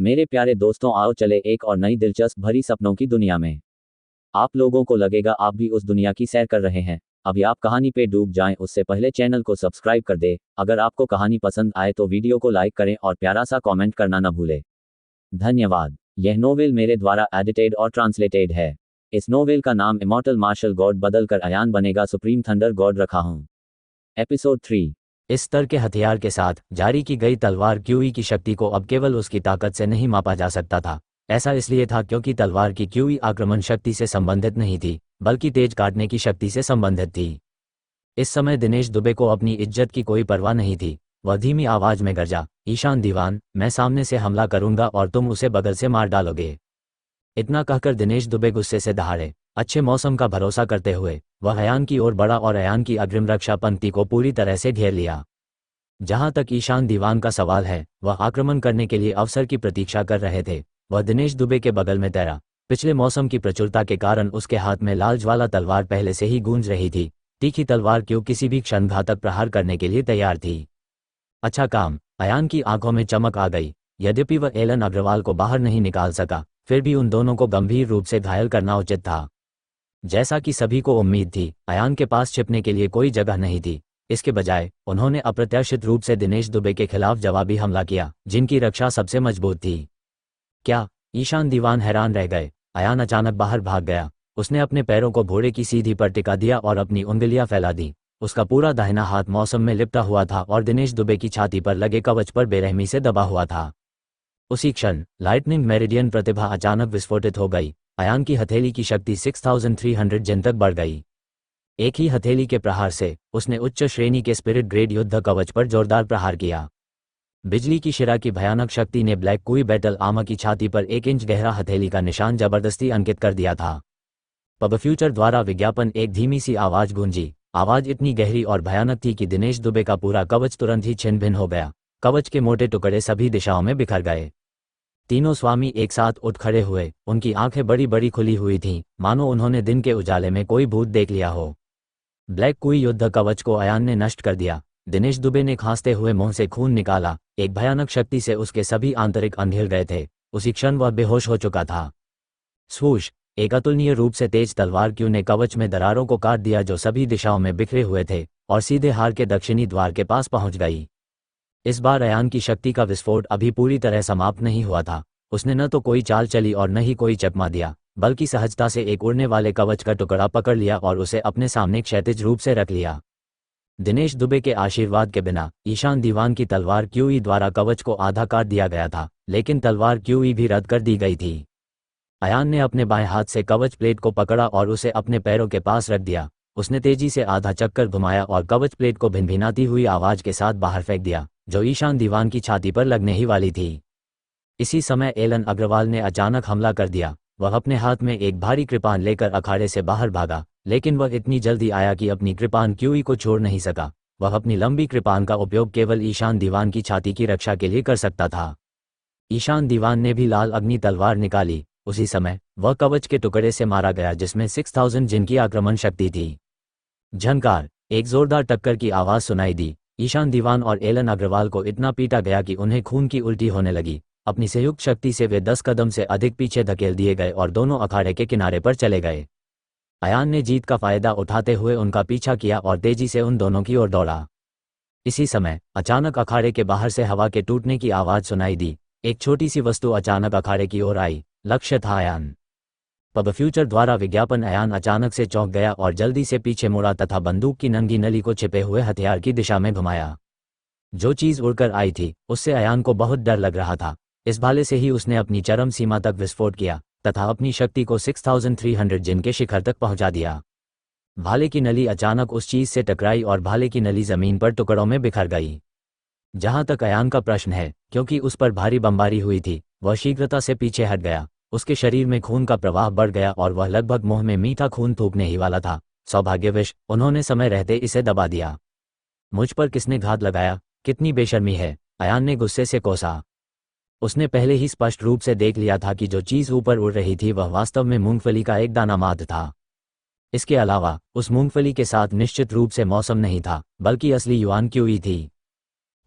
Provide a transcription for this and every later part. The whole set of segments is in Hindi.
मेरे प्यारे दोस्तों, आओ चले एक और नई दिलचस्प भरी सपनों की दुनिया में। आप लोगों को लगेगा आप भी उस दुनिया की सैर कर रहे हैं। अभी आप कहानी पे डूब जाएं उससे पहले चैनल को सब्सक्राइब कर दे। अगर आपको कहानी पसंद आए तो वीडियो को लाइक करें और प्यारा सा कमेंट करना न भूलें। धन्यवाद। यह नोवेल मेरे द्वारा एडिटेड और ट्रांसलेटेड है। इस नोवेल का नाम इमॉर्टल मार्शल गॉड बदलकर अयान बनेगा सुप्रीम थंडर गॉड रखा हूँ। एपिसोड 3। इस स्तर के हथियार के साथ जारी की गई तलवार क्यूई की शक्ति को अब केवल उसकी ताकत से नहीं मापा जा सकता था। ऐसा इसलिए था क्योंकि तलवार की क्यूई आक्रमण शक्ति से संबंधित नहीं थी, बल्कि तेज काटने की शक्ति से संबंधित थी। इस समय दिनेश दुबे को अपनी इज्जत की कोई परवाह नहीं थी। वह धीमी आवाज में गरजा, ईशान दीवान, मैं सामने से हमला करूंगा और तुम उसे बगल से मार डालोगे। इतना कहकर दिनेश दुबे गुस्से से दहाड़े। अच्छे मौसम का भरोसा करते हुए वह अयान की ओर बढ़ा और अयान की अग्रिम रक्षा पंक्ति को पूरी तरह से घेर लिया। जहां तक ईशान दीवान का सवाल है, वह आक्रमण करने के लिए अवसर की प्रतीक्षा कर रहे थे। वह दिनेश दुबे के बगल में तैरा। पिछले मौसम की प्रचुरता के कारण उसके हाथ में लाल ज्वाला तलवार पहले से ही गूंज रही थी। तीखी तलवार क्यों किसी भी क्षण घातक प्रहार करने के लिए तैयार थी। अच्छा काम। अयान की आंखों में चमक आ गई। यद्यपि वह एलन अग्रवाल को बाहर नहीं निकाल सका, फिर भी उन दोनों को गंभीर रूप से घायल करना उचित था। जैसा कि सभी को उम्मीद थी, अयान के पास छिपने के लिए कोई जगह नहीं थी। इसके बजाय उन्होंने अप्रत्याशित रूप से दिनेश दुबे के खिलाफ जवाबी हमला किया, जिनकी रक्षा सबसे मजबूत थी। क्या? ईशान दीवान हैरान रह गए। अयान अचानक बाहर भाग गया। उसने अपने पैरों को घोड़े की सीधी पर टिका दिया और अपनी उंगलियां फैला दी। उसका पूरा दाहिना हाथ मौसम में लिपटा हुआ था और दिनेश दुबे की छाती पर लगे कवच पर बेरहमी से दबा हुआ था। उसी क्षण लाइटनिंग मेरिडियन प्रतिभा अचानक विस्फोटित हो गई। अयान की हथेली की शक्ति 6300 जिन तक बढ़ गई। एक ही हथेली के प्रहार से उसने उच्च श्रेणी के स्पिरिट ग्रेड युद्ध कवच पर जोरदार प्रहार किया। बिजली की शिरा की भयानक शक्ति ने ब्लैक क्वी बैटल आर्मर की छाती पर 1 इंच गहरा हथेली का निशान जबरदस्ती अंकित कर दिया था। पब फ्यूचर द्वारा विज्ञापन। एक धीमी सी आवाज गूंजी। आवाज इतनी गहरी और भयानक थी कि दिनेश दुबे का पूरा कवच तुरंत ही छिन्न भिन्न हो गया। कवच के मोटे टुकड़े सभी दिशाओं में बिखर गए। तीनों स्वामी एक साथ उठ खड़े हुए। उनकी आंखें बड़ी बड़ी खुली हुई थीं, मानो उन्होंने दिन के उजाले में कोई भूत देख लिया हो। ब्लैक क्वी युद्ध कवच को अयान ने नष्ट कर दिया। दिनेश दुबे ने खांसते हुए मुंह से खून निकाला। एक भयानक शक्ति से उसके सभी आंतरिक अंग हिल गए थे। उसी क्षण वह बेहोश हो चुका था। स्वूश! एक अतुलनीय रूप से तेज तलवार क्यू ने कवच में दरारों को काट दिया जो सभी दिशाओं में बिखरे हुए थे, और सीधे हार के दक्षिणी द्वार के पास पहुंच गई। इस बार अयान की शक्ति का विस्फोट अभी पूरी तरह समाप्त नहीं हुआ था। उसने न तो कोई चाल चली और न ही कोई चकमा दिया, बल्कि सहजता से एक उड़ने वाले कवच का टुकड़ा पकड़ लिया और उसे अपने सामने क्षैतिज रूप से रख लिया। दिनेश दुबे के आशीर्वाद के बिना ईशान दीवान की तलवार क्यूई द्वारा कवच को आधा काट दिया गया था, लेकिन तलवार क्यूई भी रद्द कर दी गई थी। अयान ने अपने बाएं हाथ से कवच प्लेट को पकड़ा और उसे अपने पैरों के पास रख दिया। उसने तेजी से आधा चक्कर घुमाया और कवच प्लेट को भिनभिनाती हुई आवाज के साथ बाहर फेंक दिया, जो ईशान दीवान की छाती पर लगने ही वाली थी। इसी समय एलन अग्रवाल ने अचानक हमला कर दिया। वह अपने हाथ में एक भारी कृपान लेकर अखाड़े से बाहर भागा, लेकिन वह इतनी जल्दी आया कि अपनी कृपान क्यूई को छोड़ नहीं सका। वह अपनी लंबी कृपान का उपयोग केवल ईशान दीवान की छाती की रक्षा के लिए कर सकता था। ईशान दीवान ने भी लाल अग्नि तलवार निकाली। उसी समय वह कवच के टुकड़े से मारा गया जिसमें 6000 जिन की आक्रमण शक्ति थी। झनकार! एक जोरदार टक्कर की आवाज सुनाई दी। ईशान दीवान और एलन अग्रवाल को इतना पीटा गया कि उन्हें खून की उल्टी होने लगी। अपनी संयुक्त शक्ति से वे 10 कदम से अधिक पीछे धकेल दिए गए और दोनों अखाड़े के किनारे पर चले गए। अयान ने जीत का फायदा उठाते हुए उनका पीछा किया और तेजी से उन दोनों की ओर दौड़ा। इसी समय अचानक अखाड़े के बाहर से हवा के टूटने की आवाज सुनाई दी। एक छोटी सी वस्तु अचानक अखाड़े की ओर आई। लक्ष्य था अयान। पब फ्यूचर द्वारा विज्ञापन। अयान अचानक से चौंक गया और जल्दी से पीछे मुड़ा तथा बंदूक की नंगी नली को छिपे हुए हथियार की दिशा में घुमाया। जो चीज उड़कर आई थी उससे अयान को बहुत डर लग रहा था। इस भाले से ही उसने अपनी चरम सीमा तक विस्फोट किया तथा अपनी शक्ति को 6300 जिन के शिखर तक पहुंचा दिया। भाले की नली अचानक उस चीज से टकराई और भाले की नली जमीन पर टुकड़ों में बिखर गई। जहां तक अयान का प्रश्न है, क्योंकि उस पर भारी बमबारी हुई थी, वह शीघ्रता से पीछे हट गया। उसके शरीर में खून का प्रवाह बढ़ गया और वह लगभग मुंह में मीठा खून थूकने ही वाला था। सौभाग्यवश उन्होंने समय रहते इसे दबा दिया। मुझ पर किसने घात लगाया? कितनी बेशर्मी है! अयान ने गुस्से से कोसा। उसने पहले ही स्पष्ट रूप से देख लिया था कि जो चीज ऊपर उड़ रही थी वह वास्तव में मूंगफली का एक दाना मात्र था। इसके अलावा उस मूंगफली के साथ निश्चित रूप से मौसम नहीं था, बल्कि असली युआन क्यूई थी।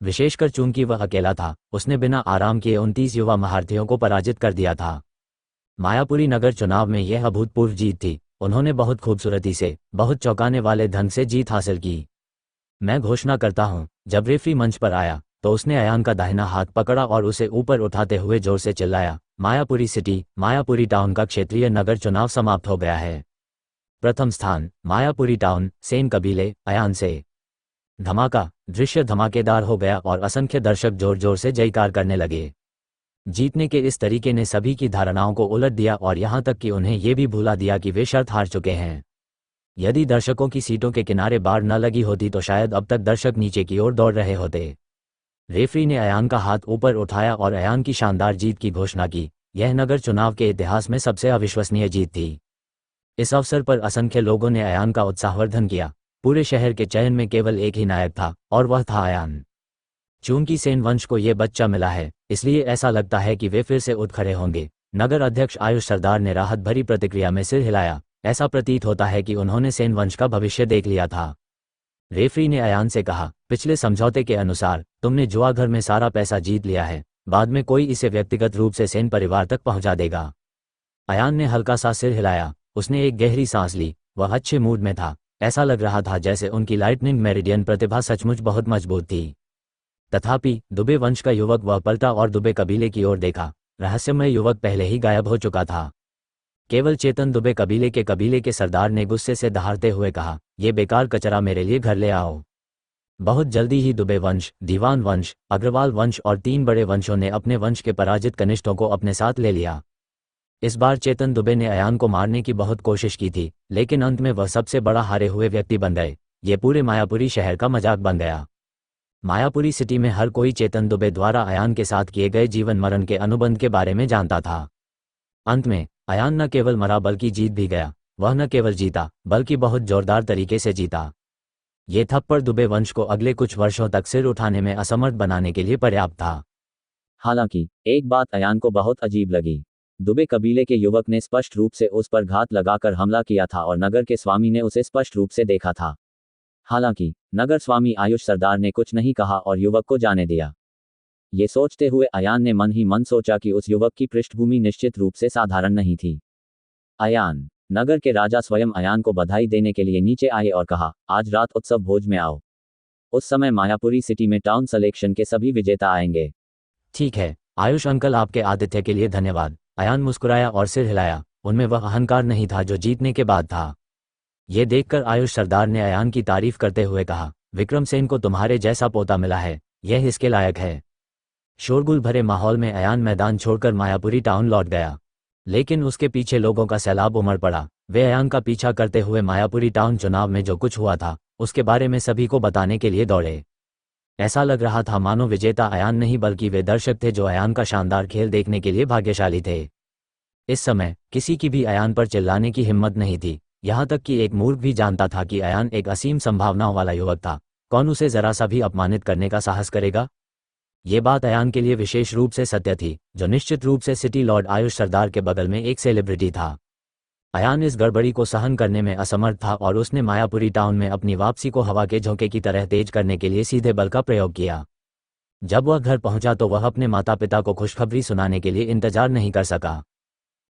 विशेषकर चूंकि वह अकेला था, उसने बिना आराम किए 29 युवा महारथियों को पराजित कर दिया था। मायापुरी नगर चुनाव में यह अभूतपूर्व जीत थी। उन्होंने बहुत खूबसूरती से, बहुत चौंकाने वाले ढंग से जीत हासिल की। मैं घोषणा करता हूं। जब रेफरी मंच पर आया तो उसने अयान का दाहिना हाथ पकड़ा और उसे ऊपर उठाते हुए जोर से चिल्लाया, मायापुरी सिटी, मायापुरी टाउन का क्षेत्रीय नगर चुनाव समाप्त हो गया है। प्रथम स्थान मायापुरी टाउन, सेन कबीले, अयान से। धमाका, दृश्य धमाकेदार हो गया और असंख्य दर्शक जोर जोर से जयकार करने लगे। जीतने के इस तरीके ने सभी की धारणाओं को उलट दिया और यहाँ तक कि उन्हें ये भी भुला दिया कि वे शर्त हार चुके हैं। यदि दर्शकों की सीटों के किनारे बाड़ न लगी होती तो शायद अब तक दर्शक नीचे की ओर दौड़ रहे होते। रेफरी ने अयान का हाथ ऊपर उठाया और अयान की शानदार जीत की घोषणा की। यह नगर चुनाव के इतिहास में सबसे अविश्वसनीय जीत थी। इस अवसर पर असंख्य लोगों ने अयान का उत्साहवर्धन किया। पूरे शहर के चयन में केवल एक ही नायक था और वह था अयान। चूंकि सेन वंश को ये बच्चा मिला है, इसलिए ऐसा लगता है कि वे फिर से उठ खड़े होंगे। नगर अध्यक्ष आयुष सरदार ने राहत भरी प्रतिक्रिया में सिर हिलाया। ऐसा प्रतीत होता है कि उन्होंने सेन वंश का भविष्य देख लिया था। रेफरी ने अयान से कहा, पिछले समझौते के अनुसार तुमने जुआ घर में सारा पैसा जीत लिया है। बाद में कोई इसे व्यक्तिगत रूप से सेन परिवार तक पहुंचा देगा। अयान ने हल्का सा सिर हिलाया। उसने एक गहरी सांस ली। वह अच्छे मूड में था। ऐसा लग रहा था जैसे उनकी लाइटनिंग मेरिडियन प्रतिभा सचमुच बहुत मजबूत थी। तथापि दुबे वंश का युवक वह पलटा और दुबे कबीले की ओर देखा। रहस्यमय युवक पहले ही गायब हो चुका था। केवल चेतन दुबे कबीले के सरदार ने गुस्से से दहाड़ते हुए कहा, यह बेकार कचरा मेरे लिए घर ले आओ। बहुत जल्दी ही दुबे वंश, दीवान वंश, अग्रवाल वंश और 3 बड़े वंशों ने अपने वंश के पराजित कनिष्ठों को अपने साथ ले लिया। इस बार चेतन दुबे ने अयान को मारने की बहुत कोशिश की थी, लेकिन अंत में वह सबसे बड़ा हारे हुए व्यक्ति बन गए। ये पूरे मायापुरी शहर का मजाक बन गया। मायापुरी सिटी में हर कोई चेतन दुबे द्वारा अयान के साथ किए गए जीवन मरण के अनुबंध के बारे में जानता था। अंत में अयान न केवल मरा बल्कि जीत भी गया। वह न केवल जीता बल्कि बहुत जोरदार तरीके से जीता। ये थप्पड़ दुबे वंश को अगले कुछ वर्षों तक सिर उठाने में असमर्थ बनाने के लिए पर्याप्त था। हालांकि एक बात अयान को बहुत अजीब लगी। दुबे कबीले के युवक ने स्पष्ट रूप से उस पर घात लगाकर हमला किया था और नगर के स्वामी ने उसे स्पष्ट रूप से देखा था। हालांकि नगर स्वामी आयुष सरदार ने कुछ नहीं कहा और युवक को जाने दिया। ये सोचते हुए अयान ने मन ही मन सोचा कि उस युवक की पृष्ठभूमि निश्चित रूप से साधारण नहीं थी। अयान, नगर के राजा स्वयं अयान को बधाई देने के लिए नीचे आए और कहा, आज रात उत्सव भोज में आओ। उस समय मायापुरी सिटी में टाउन सिलेक्शन के सभी विजेता आएंगे। ठीक है आयुष अंकल, आपके आतिथ्य के लिए धन्यवाद। अयान मुस्कुराया और सिर हिलाया। उनमें वह अहंकार नहीं था जो जीतने के बाद था। ये देखकर आयुष सरदार ने अयान की तारीफ करते हुए कहा, विक्रमसेन को तुम्हारे जैसा पोता मिला है, यह इसके लायक है। शोरगुल भरे माहौल में अयान मैदान छोड़कर मायापुरी टाउन लौट गया, लेकिन उसके पीछे लोगों का सैलाब उमड़ पड़ा। वे अयान का पीछा करते हुए मायापुरी टाउन चुनाव में जो कुछ हुआ था उसके बारे में सभी को बताने के लिए दौड़े। ऐसा लग रहा था मानो विजेता अयान नहीं बल्कि वे दर्शक थे जो अयान का शानदार खेल देखने के लिए भाग्यशाली थे। इस समय किसी की भी अयान पर चिल्लाने की हिम्मत नहीं थी। यहाँ तक कि एक मूर्ख भी जानता था कि अयान एक असीम संभावनाओं वाला युवक था। कौन उसे जरा सा भी अपमानित करने का साहस करेगा? ये बात अयान के लिए विशेष रूप से सत्य थी, जो निश्चित रूप से सिटी लॉर्ड आयुष सरदार के बगल में एक सेलिब्रिटी था। अयान इस गड़बड़ी को सहन करने में असमर्थ था और उसने मायापुरी टाउन में अपनी वापसी को हवा के झोंके की तरह तेज करने के लिए सीधे बल का प्रयोग किया। जब वह घर पहुंचा तो वह अपने माता पिता को खुशखबरी सुनाने के लिए इंतजार नहीं कर सका।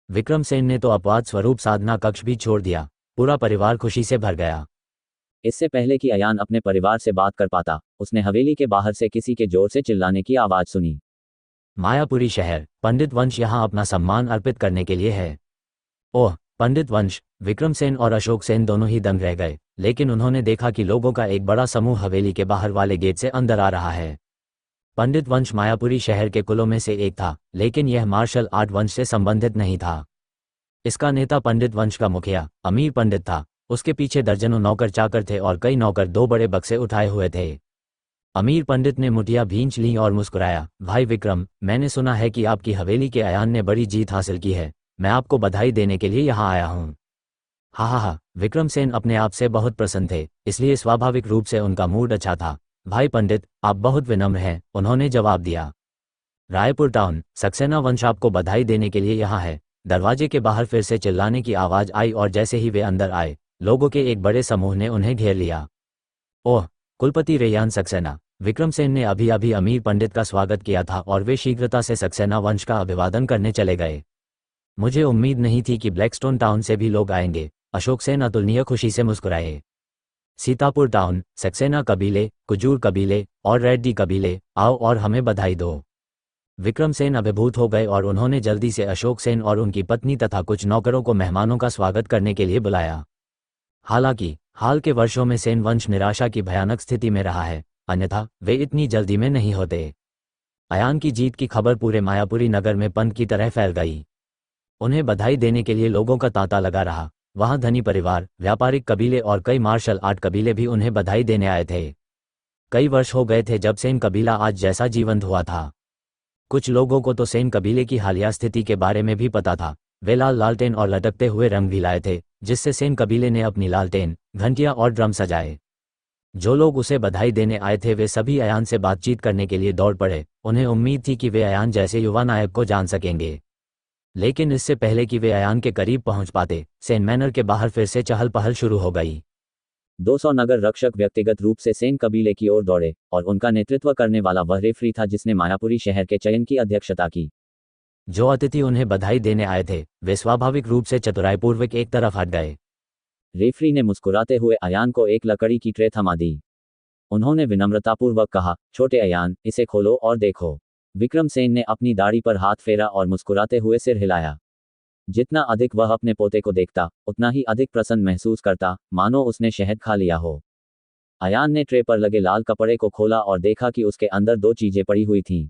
विक्रमसेन ने तो अपवाद स्वरूप साधना कक्ष भी छोड़ दिया। पूरा परिवार खुशी से भर गया। इससे पहले कि अयान अपने परिवार से बात कर पाता, उसने हवेली के बाहर से किसी के जोर से चिल्लाने की आवाज सुनी। मायापुरी शहर, पंडित वंश यहाँ अपना सम्मान अर्पित करने के लिए है। ओह, पंडित वंश! विक्रमसेन और अशोक सेन दोनों ही दंग रह गए, लेकिन उन्होंने देखा कि लोगों का एक बड़ा समूह हवेली के बाहर वाले गेट से अंदर आ रहा है। पंडित वंश मायापुरी शहर के कुलों में से एक था, लेकिन यह मार्शल आर्ट वंश से संबंधित नहीं था। इसका नेता पंडित वंश का मुखिया अमीर पंडित था। उसके पीछे दर्जनों नौकर चाकर थे और कई नौकर 2 बड़े बक्से उठाए हुए थे। अमीर पंडित ने मुठिया भींच ली और मुस्कुराया, भाई विक्रम, मैंने सुना है कि आपकी हवेली के अयान ने बड़ी जीत हासिल की है। मैं आपको बधाई देने के लिए यहाँ आया हूँ। हा। विक्रमसेन अपने आप से बहुत प्रसन्न थे, इसलिए स्वाभाविक रूप से उनका मूड अच्छा था। भाई पंडित, आप बहुत विनम्र हैं, उन्होंने जवाब दिया। रायपुर टाउन, सक्सेना वंश आपको बधाई देने के लिए यहाँ है। दरवाजे के बाहर फिर से चिल्लाने की आवाज आई और जैसे ही वे अंदर आए, लोगों के एक बड़े समूह ने उन्हें घेर लिया। ओह, कुलपति रेयान सक्सेना, विक्रमसेन ने अभी अभी अमीर पंडित का स्वागत किया था और वे शीघ्रता से सक्सेना वंश का अभिवादन करने चले गए। मुझे उम्मीद नहीं थी कि ब्लैकस्टोन टाउन से भी लोग आएंगे, अशोक सेन अतुलनीय खुशी से मुस्कुराए। सीतापुर टाउन, सक्सेना कबीले, कुजूर कबीले और रेड्डी कबीले, आओ और हमें बधाई दो। विक्रमसेन अभिभूत हो गए और उन्होंने जल्दी से अशोक सेन और उनकी पत्नी तथा कुछ नौकरों को मेहमानों का स्वागत करने के लिए बुलाया। हालांकि हाल के वर्षों में सेन वंश निराशा की भयानक स्थिति में रहा है, अन्यथा वे इतनी जल्दी में नहीं होते। अयान की जीत की खबर पूरे मायापुरी नगर में पंख की तरह फैल गई। उन्हें बधाई देने के लिए लोगों का तांता लगा रहा। वहां धनी परिवार, व्यापारिक कबीले और कई मार्शल आर्ट कबीले भी उन्हें बधाई देने आए थे। कई वर्ष हो गए थे जब सेन कबीला आज जैसा जीवंत हुआ था। कुछ लोगों को तो सेन कबीले की हालिया स्थिति के बारे में भी पता था। वे लाल लालटेन और लटकते हुए रंग भी लाए थे, जिससे सेन कबीले ने अपनी लालटेन, घंटियां और ड्रम सजाए। जो लोग उसे बधाई देने आए थे वे सभी अयान से बातचीत करने के लिए दौड़ पड़े। उन्हें उम्मीद थी कि वे अयान जैसे युवा नायक को जान सकेंगे, लेकिन इससे पहले कि वे अयान के करीब पहुंच पाते, सेन मैनर के बाहर फिर से चहल पहल शुरू हो गई। 200 नगर रक्षक व्यक्तिगत रूप से सेन कबीले की ओर दौड़े और उनका नेतृत्व करने वाला वह रेफरी था जिसने मायापुरी शहर के चयन की अध्यक्षता की। जो अतिथि उन्हें बधाई देने आए थे वे स्वाभाविक रूप से चतुराईपूर्वक एक तरफ हट गए। रेफरी ने मुस्कुराते हुए अयान को एक लकड़ी की ट्रे थमा दी। उन्होंने विनम्रतापूर्वक कहा, छोटे अयान, इसे खोलो और देखो। विक्रमसेन ने अपनी दाढ़ी पर हाथ फेरा और मुस्कुराते हुए सिर हिलाया। जितना अधिक वह अपने पोते को देखता, उतना ही अधिक प्रसन्न महसूस करता, मानो उसने शहद खा लिया हो। अयान ने ट्रे पर लगे लाल कपड़े को खोला और देखा कि उसके अंदर दो चीजें पड़ी हुई थीं।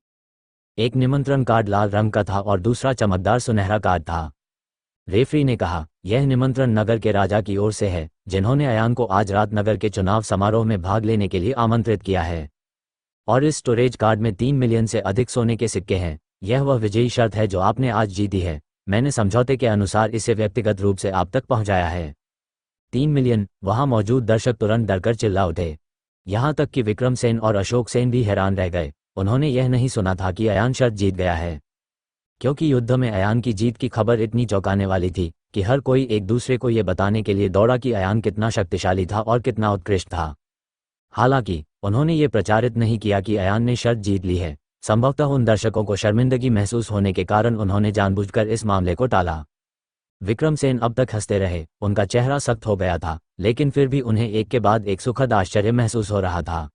एक निमंत्रण कार्ड लाल रंग का था और दूसरा चमकदार सुनहरा कार्ड था। रेफरी ने कहा, यह निमंत्रण नगर के राजा की ओर से है, जिन्होंने अयान को आज रात नगर के चुनाव समारोह में भाग लेने के लिए आमंत्रित किया है। और इस स्टोरेज कार्ड में 3 मिलियन से अधिक सोने के सिक्के हैं। यह वह विजयी शर्त है जो आपने आज जीती है। मैंने समझौते के अनुसार इसे व्यक्तिगत रूप से आप तक पहुंचाया है। 3 मिलियन! वहां मौजूद दर्शक तुरंत डरकर चिल्ला उठे। यहां तक कि विक्रमसेन और अशोक सेन भी हैरान रह गए। उन्होंने यह नहीं सुना था कि अयान शर्त जीत गया है, क्योंकि युद्ध में अयान की जीत की खबर इतनी चौंकाने वाली थी कि हर कोई एक दूसरे को यह बताने के लिए दौड़ा कि अयान कितना शक्तिशाली था और कितना उत्कृष्ट था। हालांकि उन्होंने ये प्रचारित नहीं किया कि अयान ने शर्त जीत ली है। संभवतः उन दर्शकों को शर्मिंदगी महसूस होने के कारण उन्होंने जानबूझकर इस मामले को टाला। विक्रमसेन अब तक हंसते रहे। उनका चेहरा सख्त हो गया था, लेकिन फिर भी उन्हें एक के बाद एक सुखद आश्चर्य महसूस हो रहा था।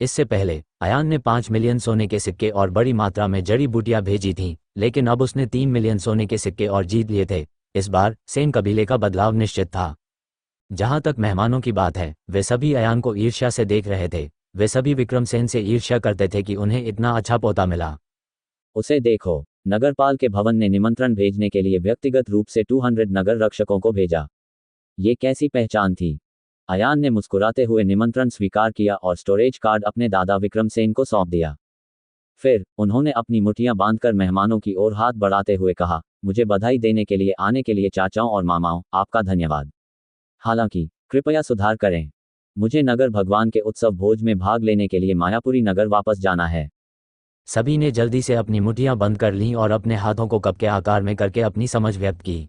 इससे पहले अयान ने 5 मिलियन सोने के सिक्के और बड़ी मात्रा में जड़ी बूटियां भेजी थीं, लेकिन अब उसने 3 मिलियन सोने के सिक्के और जीत लिए थे। इस बार सेन कबीले का बदलाव निश्चित था। जहां तक मेहमानों की बात है, वे सभी अयान को ईर्ष्या से देख रहे थे। वे सभी विक्रमसेन से ईर्ष्या करते थे कि उन्हें इतना अच्छा पोता मिला। उसे देखो, नगरपाल के भवन ने निमंत्रण भेजने के लिए व्यक्तिगत रूप से 200 नगर रक्षकों को भेजा। ये कैसी पहचान थी? अयान ने मुस्कुराते हुए निमंत्रण स्वीकार किया और स्टोरेज कार्ड अपने दादा विक्रमसेन को सौंप दिया। फिर उन्होंने अपनी मुठ्ठियां बांधकर मेहमानों की ओर हाथ बढ़ाते हुए कहा, मुझे बधाई देने के लिए आने के लिए चाचाओं और मामाओं, आपका धन्यवाद। हालांकि कृपया सुधार करें, मुझे नगर भगवान के उत्सव भोज में भाग लेने के लिए मायापुरी नगर वापस जाना है। सभी ने जल्दी से अपनी मुठ्ठियां बंद कर लीं और अपने हाथों को कप के आकार में करके अपनी समझ व्यक्त की।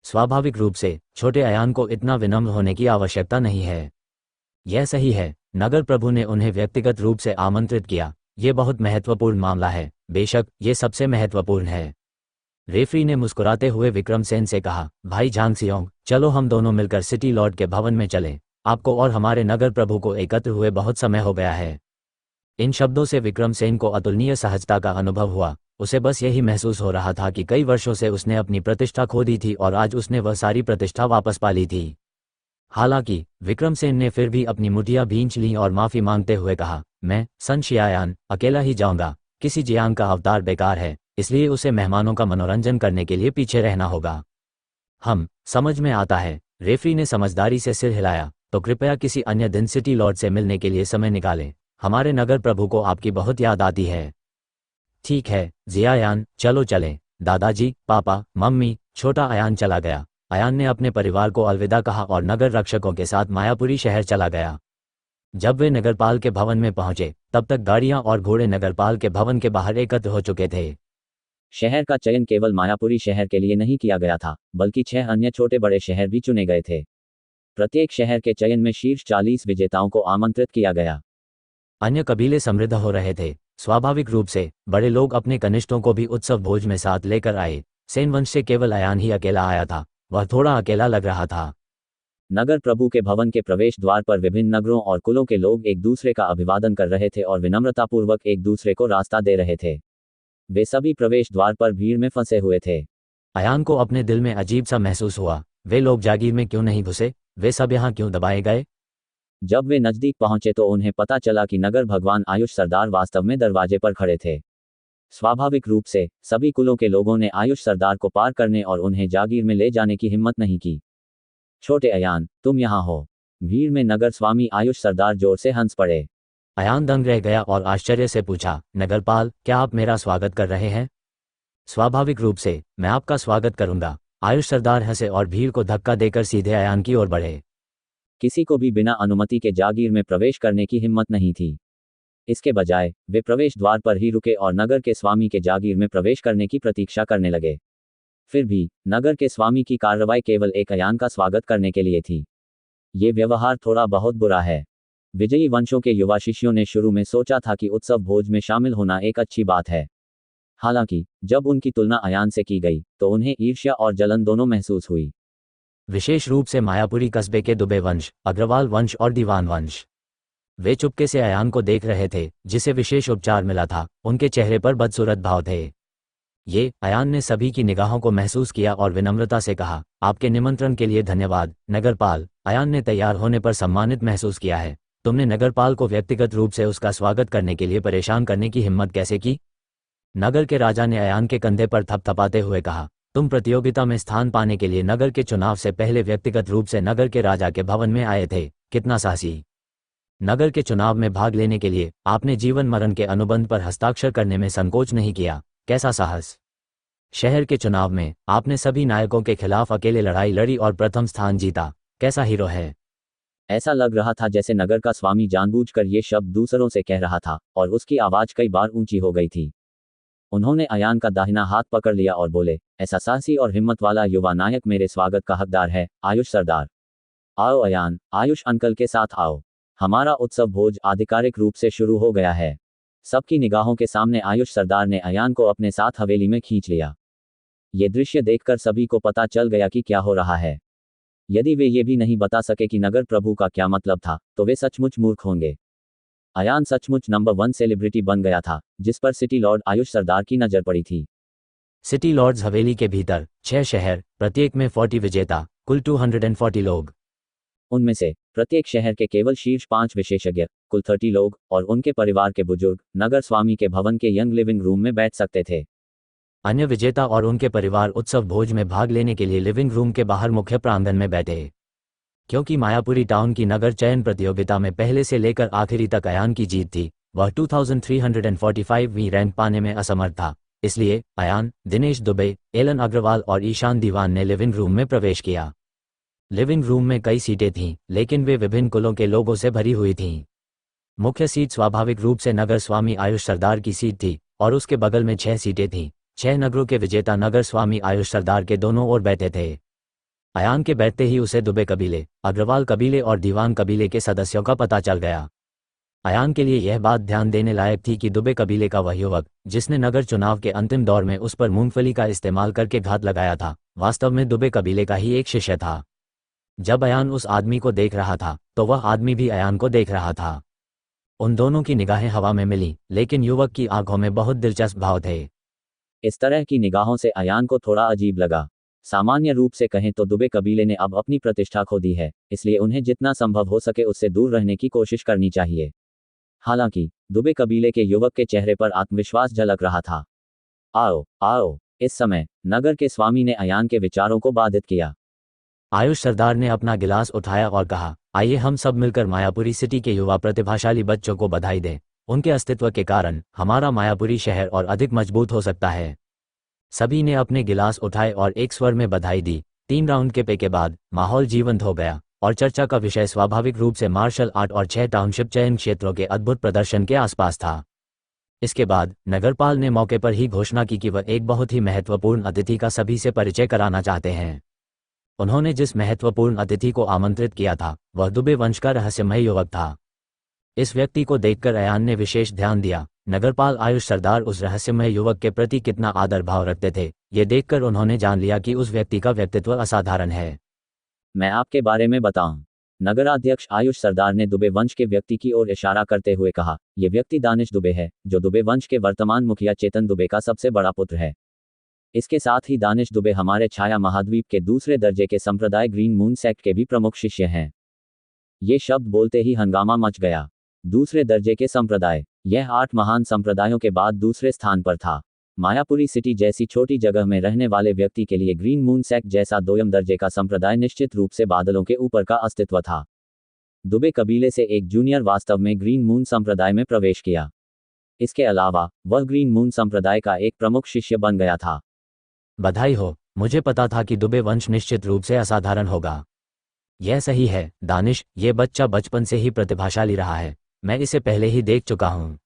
स्वाभाविक रूप से छोटे अयान को इतना विनम्र होने की आवश्यकता नहीं है। यह सही है, नगर प्रभु ने उन्हें व्यक्तिगत रूप से आमंत्रित किया। यह बहुत महत्वपूर्ण मामला है। बेशक ये सबसे महत्वपूर्ण है। रेफरी ने मुस्कुराते हुए विक्रमसेन से कहा, भाई झांगसियोंग, चलो हम दोनों मिलकर सिटी लॉर्ड के भवन में चलें। आपको और हमारे नगर प्रभु को एकत्र हुए बहुत समय हो गया है। इन शब्दों से विक्रमसेन को अतुलनीय सहजता का अनुभव हुआ। उसे बस यही महसूस हो रहा था कि कई वर्षों से उसने अपनी प्रतिष्ठा खो दी थी और आज उसने वह सारी प्रतिष्ठा वापस पा ली थी। हालांकि विक्रमसेन ने फिर भी अपनी मुठ्ठियां भींच लीं और माफी मांगते हुए कहा, मैं सन शियायान अकेला ही जाऊंगा। किसी जियांग का अवतार बेकार है, इसलिए उसे मेहमानों का मनोरंजन करने के लिए पीछे रहना होगा। हम समझ में आता है। रेफरी ने समझदारी से सिर हिलाया। तो कृपया किसी अन्य दिन सिटी लॉर्ड से मिलने के लिए समय निकालें। हमारे नगर प्रभु को आपकी बहुत याद आती है। ठीक है जियायान, चलो चलें। दादाजी, पापा, मम्मी, छोटा अयान चला गया। अयान ने अपने परिवार को अलविदा कहा और नगर रक्षकों के साथ मायापुरी शहर चला गया। जब वे नगरपाल के भवन में पहुंचे, तब तक गाड़ियां और घोड़े नगरपाल के भवन के बाहर एकत्र हो चुके थे। शहर का चयन केवल मायापुरी शहर के लिए नहीं किया गया था, बल्कि 6 अन्य छोटे बड़े शहर भी चुने गए थे। प्रत्येक शहर के चयन में शीर्ष 40 विजेताओं को आमंत्रित किया गया। अन्य कबीले समृद्ध हो रहे थे। स्वाभाविक रूप से बड़े लोग अपने कनिष्ठों को भी उत्सव भोज में साथ लेकर आए। सेन वंश से केवल अयान ही अकेला आया था। वह थोड़ा अकेला लग रहा था। नगर प्रभु के भवन के प्रवेश द्वार पर विभिन्न नगरों और कुलों के लोग एक दूसरे का अभिवादन कर रहे थे और विनम्रतापूर्वक एक दूसरे को रास्ता दे रहे थे। वे सभी प्रवेश द्वार पर भीड़ में फंसे हुए थे। अयान को अपने दिल में अजीब सा महसूस हुआ। वे लोग जागीर में क्यों नहीं घुसे? वे सब यहाँ क्यों दबाए गए? जब वे नजदीक पहुंचे तो उन्हें पता चला कि नगर भगवान आयुष सरदार वास्तव में दरवाजे पर खड़े थे। स्वाभाविक रूप से सभी कुलों के लोगों ने आयुष सरदार को पार करने और उन्हें जागीर में ले जाने की हिम्मत नहीं की। छोटे अयान, तुम यहाँ हो? भीड़ में नगर स्वामी आयुष सरदार जोर से हंस पड़े। अयान दंग रह गया और आश्चर्य से पूछा, नगरपाल, क्या आप मेरा स्वागत कर रहे हैं? स्वाभाविक रूप से मैं आपका स्वागत करूंगा। आयुष सरदार हंसे और भीड़ को धक्का देकर सीधे अयान की ओर बढ़े। किसी को भी बिना अनुमति के जागीर में प्रवेश करने की हिम्मत नहीं थी। इसके बजाय वे प्रवेश द्वार पर ही रुके और नगर के स्वामी के जागीर में प्रवेश करने की प्रतीक्षा करने लगे। फिर भी नगर के स्वामी की कार्रवाई केवल एक अयान का स्वागत करने के लिए थी। ये व्यवहार थोड़ा बहुत बुरा है। विजयी वंशों के युवा शिष्यों ने शुरू में सोचा था कि उत्सव भोज में शामिल होना एक अच्छी बात है। हालांकि जब उनकी तुलना अयान से की गई तो उन्हें ईर्ष्या और जलन दोनों महसूस हुई। विशेष रूप से मायापुरी कस्बे के दुबे वंश, अग्रवाल वंश और दीवान वंश। वे चुपके से अयान को देख रहे थे, जिसे विशेष उपचार मिला था। उनके चेहरे पर बदसूरत भाव थे। अयान ने सभी की निगाहों को महसूस किया और विनम्रता से कहा, आपके निमंत्रण के लिए धन्यवाद नगरपाल। अयान ने तैयार होने पर सम्मानित महसूस किया है। तुमने नगरपाल को व्यक्तिगत रूप से उसका स्वागत करने के लिए परेशान करने की हिम्मत कैसे की? नगर के राजा ने अयान के कंधे पर थपथपाते हुए कहा, तुम प्रतियोगिता में स्थान पाने के लिए नगर के चुनाव से पहले व्यक्तिगत रूप से नगर के राजा के भवन में आए थे। कितना साहसी! नगर के चुनाव में भाग लेने के लिए आपने जीवन मरण के अनुबंध पर हस्ताक्षर करने में संकोच नहीं किया। कैसा साहस! शहर के चुनाव में आपने सभी नायकों के खिलाफ अकेले लड़ाई लड़ी और प्रथम स्थान जीता। कैसा हीरो है! ऐसा लग रहा था जैसे नगर का स्वामी जानबूझकर ये शब्द दूसरों से कह रहा था और उसकी आवाज कई बार ऊंची हो गई थी। उन्होंने अयान का दाहिना हाथ पकड़ लिया और बोले, ऐसा साहसी और हिम्मत वाला युवा नायक मेरे स्वागत का हकदार है, आयुष सरदार। आओ अयान, आयुष अंकल के साथ आओ। हमारा उत्सव भोज आधिकारिक रूप से शुरू हो गया है। सबकी निगाहों के सामने आयुष सरदार ने अयान को अपने साथ हवेली में खींच लिया। ये दृश्य देखकर सभी को पता चल गया कि क्या हो रहा है। यदि वे ये भी नहीं बता सके कि नगर प्रभु का क्या मतलब था, तो वे सचमुच मूर्ख होंगे। अयान सचमुच नंबर 1 सेलिब्रिटी बन गया था, जिस पर सिटी लॉर्ड आयुष सरदार की नजर पड़ी थी। सिटी लॉर्ड्स हवेली के भीतर 6 शहर, प्रत्येक में 40 विजेता, कुल 240 लोग। उनमें से प्रत्येक शहर के केवल शीर्ष 5 विशेषज्ञ, कुल 30 लोग और उनके परिवार के बुजुर्ग नगर स्वामी के भवन के यंग लिविंग रूम में बैठ सकते थे। अन्य विजेता और उनके परिवार उत्सव भोज में भाग लेने के लिए लिविंग रूम के बाहर मुख्य प्रांगण में बैठे। क्योंकि मायापुरी टाउन की नगर चयन प्रतियोगिता में पहले से लेकर आखिरी तक अयान की जीत थी, वह 2345वीं रैंक पाने में असमर्थ था। इसलिए अयान, दिनेश दुबे, एलन अग्रवाल और ईशान दीवान ने लिविंग रूम में प्रवेश किया। लिविंग रूम में कई सीटें थीं, लेकिन वे विभिन्न कुलों के लोगों से भरी हुई थीं। मुख्य सीट स्वाभाविक रूप से नगर स्वामी आयुष सरदार की सीट थी और उसके बगल में 6 सीटें थीं। 6 नगरों के विजेता नगर स्वामी आयुष सरदार के दोनों ओर बैठे थे। अयान के बैठते ही उसे दुबे कबीले, अग्रवाल कबीले और दीवान कबीले के सदस्यों का पता चल गया। अयान के लिए यह बात ध्यान देने लायक थी कि दुबे कबीले का वह युवक, जिसने नगर चुनाव के अंतिम दौर में उस पर मूंगफली का इस्तेमाल करके घात लगाया था, वास्तव में दुबे कबीले का ही एक शिष्य था। जब अयान उस आदमी को देख रहा था, तो वह आदमी भी अयान को देख रहा था। उन दोनों की निगाहें हवा में मिली, लेकिन युवक की आंखों में बहुत दिलचस्प भाव थे। इस तरह की निगाहों से अयान को थोड़ा अजीब लगा। सामान्य रूप से कहें तो दुबे कबीले ने अब अपनी प्रतिष्ठा खो दी है, इसलिए उन्हें जितना संभव हो सके उससे दूर रहने की कोशिश करनी चाहिए। हालांकि दुबे कबीले के युवक के चेहरे पर आत्मविश्वास झलक रहा था। आओ आओ। इस समय नगर के स्वामी ने अयान के विचारों को बाधित किया। आयुष सरदार ने अपना गिलास उठाया और कहा, आइए हम सब मिलकर मायापुरी सिटी के युवा प्रतिभाशाली बच्चों को बधाई दें। उनके अस्तित्व के कारण हमारा मायापुरी शहर और अधिक मजबूत हो सकता है। सभी ने अपने गिलास उठाए और एक स्वर में बधाई दी। 3 राउंड के पे के बाद माहौल जीवंत हो गया और चर्चा का विषय स्वाभाविक रूप से मार्शल आर्ट और 6 टाउनशिप चयन क्षेत्रों के अद्भुत प्रदर्शन के आसपास था। इसके बाद नगरपाल ने मौके पर ही घोषणा की कि वह एक बहुत ही महत्वपूर्ण अतिथि का सभी से परिचय कराना चाहते हैं। उन्होंने जिस महत्वपूर्ण अतिथि को आमंत्रित किया था, वह दुबे वंश का रहस्यमय युवक था। इस व्यक्ति को देखकर अयान ने विशेष ध्यान दिया। नगरपाल आयुष सरदार उस रहस्यमय युवक के प्रति कितना आदर भाव रखते थे, ये देखकर उन्होंने जान लिया कि उस व्यक्ति का व्यक्तित्व असाधारण है। मैं आपके बारे में बताऊं। नगराध्यक्ष आयुष सरदार ने दुबे वंश के व्यक्ति की ओर इशारा करते हुए कहा, यह व्यक्ति दानिश दुबे है, जो दुबे वंश के वर्तमान मुखिया चेतन दुबे का सबसे बड़ा पुत्र है। इसके साथ ही दानिश दुबे हमारे छाया महाद्वीप के दूसरे दर्जे के संप्रदाय ग्रीन मून सेक्ट के भी प्रमुख शिष्य हैं। ये शब्द बोलते ही हंगामा मच गया। दूसरे दर्जे के संप्रदाय, यह 8 महान संप्रदायों के बाद दूसरे स्थान पर था। मायापुरी सिटी जैसी छोटी जगह में रहने वाले व्यक्ति के लिए ग्रीन मून सेक्ट जैसा दोयम दर्जे का संप्रदाय निश्चित रूप से बादलों के ऊपर का अस्तित्व था। दुबे कबीले से एक जूनियर वास्तव में ग्रीन मून संप्रदाय में प्रवेश किया। इसके अलावा वह ग्रीन मून संप्रदाय का एक प्रमुख शिष्य बन गया था। बधाई हो, मुझे पता था कि दुबे वंश निश्चित रूप से असाधारण होगा। यह सही है दानिश, ये बच्चा बचपन से ही प्रतिभाशाली रहा है, मैं इसे पहले ही देख चुका हूँ।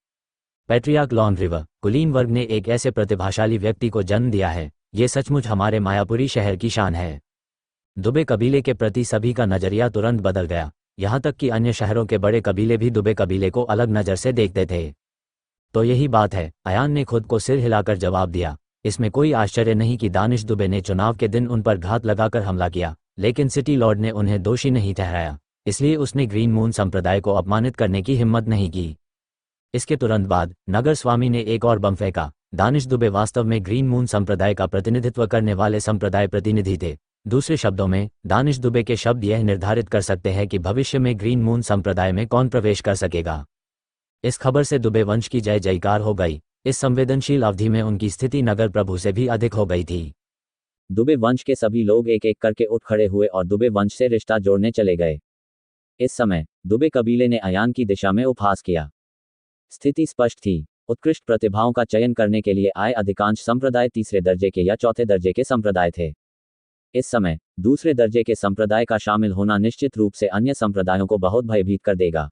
पैट्रियार्क लॉन रिवर कुलीन वर्ग ने एक ऐसे प्रतिभाशाली व्यक्ति को जन्म दिया है, ये सचमुच हमारे मायापुरी शहर की शान है। दुबे कबीले के प्रति सभी का नजरिया तुरंत बदल गया, यहाँ तक कि अन्य शहरों के बड़े कबीले भी दुबे कबीले को अलग नज़र से देखते थे। तो यही बात है, अयान ने खुद को सिर हिलाकर जवाब दिया। इसमें कोई आश्चर्य नहीं कि दानिश दुबे ने चुनाव के दिन उन पर घात लगाकर हमला किया, लेकिन सिटी लॉर्ड ने उन्हें दोषी नहीं ठहराया, इसलिए उसने ग्रीन मून संप्रदाय को अपमानित करने की हिम्मत नहीं की। इसके तुरंत बाद नगर स्वामी ने एक और बम फेंका। दानिश दुबे वास्तव में ग्रीन मून संप्रदाय का प्रतिनिधित्व करने वाले संप्रदाय प्रतिनिधि थे। दूसरे शब्दों में, दानिश दुबे के शब्द यह निर्धारित कर सकते हैं कि भविष्य में ग्रीन मून संप्रदाय में कौन प्रवेश कर सकेगा। इस खबर से दुबे वंश की जय जयकार हो गई। इस संवेदनशील अवधि में उनकी स्थिति नगर प्रभु से भी अधिक हो गई थी। दुबे वंश के सभी लोग एक एक करके उठ खड़े हुए और दुबे वंश से रिश्ता जोड़ने चले गए। इस समय दुबे कबीले ने अयान की दिशा में उपहास किया। स्थिति स्पष्ट थी, उत्कृष्ट प्रतिभाओं का चयन करने के लिए आए अधिकांश संप्रदाय तीसरे दर्जे के या चौथे दर्जे के संप्रदाय थे। इस समय दूसरे दर्जे के संप्रदाय का शामिल होना निश्चित रूप से अन्य संप्रदायों को बहुत भयभीत कर देगा।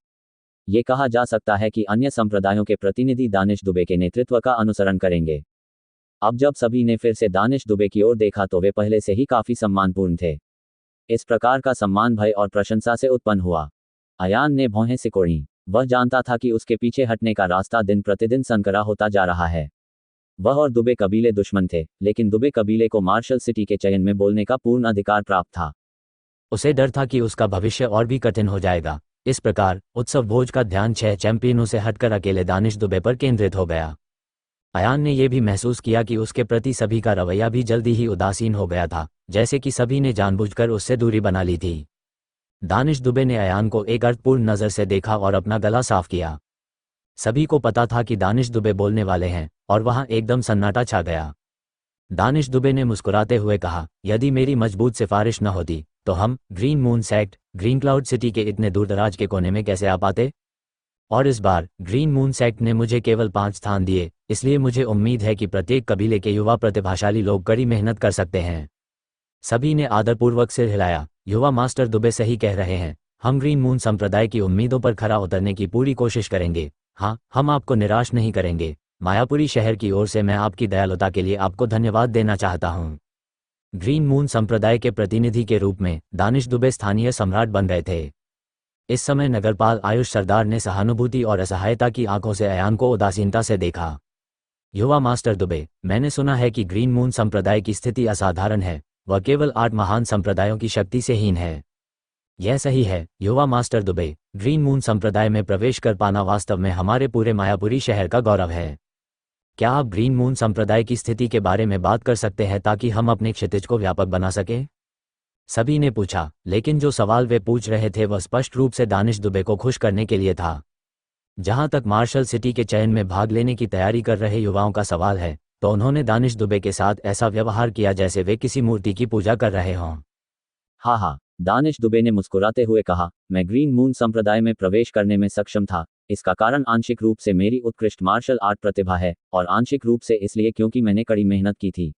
ये कहा जा सकता है कि अन्य संप्रदायों के प्रतिनिधि दानिश दुबे के नेतृत्व का अनुसरण करेंगे। अब जब सभी ने फिर से दानिश दुबे की ओर देखा तो वे पहले से ही काफी सम्मानपूर्ण थे। इस प्रकार का सम्मान भय और प्रशंसा से उत्पन्न हुआ। अयान ने भौहें सिकोड़ी। वह जानता था कि उसके पीछे हटने का रास्ता दिन प्रतिदिन संकरा होता जा रहा है। वह और दुबे कबीले दुश्मन थे, लेकिन दुबे कबीले को मार्शल सिटी के चयन में बोलने का पूर्ण अधिकार प्राप्त था। उसे डर था कि उसका भविष्य और भी कठिन हो जाएगा। इस प्रकार उत्सव भोज का ध्यान 6 चैंपियनों से हटकर अकेले दानिश दुबे पर केंद्रित हो गया। अयान ने यह भी महसूस किया कि उसके प्रति सभी का रवैया भी जल्दी ही उदासीन हो गया था, जैसे कि सभी ने जानबूझकर उससे दूरी बना ली थी। दानिश दुबे ने अयान को एक अर्थपूर्ण नज़र से देखा और अपना गला साफ किया। सभी को पता था कि दानिश दुबे बोलने वाले हैं, और वहां एकदम सन्नाटा छा गया। दानिश दुबे ने मुस्कुराते हुए कहा, यदि मेरी मजबूत सिफारिश न होती तो हम green moon sect green cloud city के इतने दूरदराज के कोने में कैसे आ पाते। और इस बार ग्रीन मून सेक्ट ने मुझे केवल 5 स्थान दिए, इसलिए मुझे उम्मीद है कि प्रत्येक कबीले के युवा प्रतिभाशाली लोग कड़ी मेहनत कर सकते हैं। सभी ने आदरपूर्वक सिर हिलाया। युवा मास्टर दुबे सही कह रहे हैं, हम ग्रीन मून संप्रदाय की उम्मीदों पर खरा उतरने की पूरी कोशिश करेंगे। हाँ, हम आपको निराश नहीं करेंगे। मायापुरी शहर की ओर से मैं आपकी दयालुता के लिए आपको धन्यवाद देना चाहता हूँ। ग्रीन मून संप्रदाय के प्रतिनिधि के रूप में दानिश दुबे स्थानीय सम्राट बन गए थे। इस समय नगरपाल आयुष सरदार ने सहानुभूति और असहायता की आंखों से अयान को उदासीनता से देखा। युवा मास्टर दुबे, मैंने सुना है कि ग्रीन मून संप्रदाय की स्थिति असाधारण है, वह केवल 8 महान संप्रदायों की शक्ति से हीन है। यह सही है युवा मास्टर दुबे, ग्रीन मून संप्रदाय में प्रवेश कर पाना वास्तव में हमारे पूरे मायापुरी शहर का गौरव है। क्या आप ग्रीन मून संप्रदाय की स्थिति के बारे में बात कर सकते हैं ताकि हम अपने क्षितिज को व्यापक बना सकें? सभी ने पूछा, लेकिन जो सवाल वे पूछ रहे थे वह स्पष्ट रूप से दानिश दुबे को खुश करने के लिए था। जहां तक मार्शल सिटी के चयन में भाग लेने की तैयारी कर रहे युवाओं का सवाल है, तो उन्होंने दानिश दुबे के साथ ऐसा व्यवहार किया जैसे वे किसी मूर्ति की पूजा कर रहे हों। हाँ, दानिश दुबे ने मुस्कुराते हुए कहा, मैं ग्रीन मून संप्रदाय में प्रवेश करने में सक्षम था। इसका कारण आंशिक रूप से मेरी उत्कृष्ट मार्शल आर्ट प्रतिभा है, और आंशिक रूप से इसलिए क्योंकि मैंने कड़ी मेहनत की थी।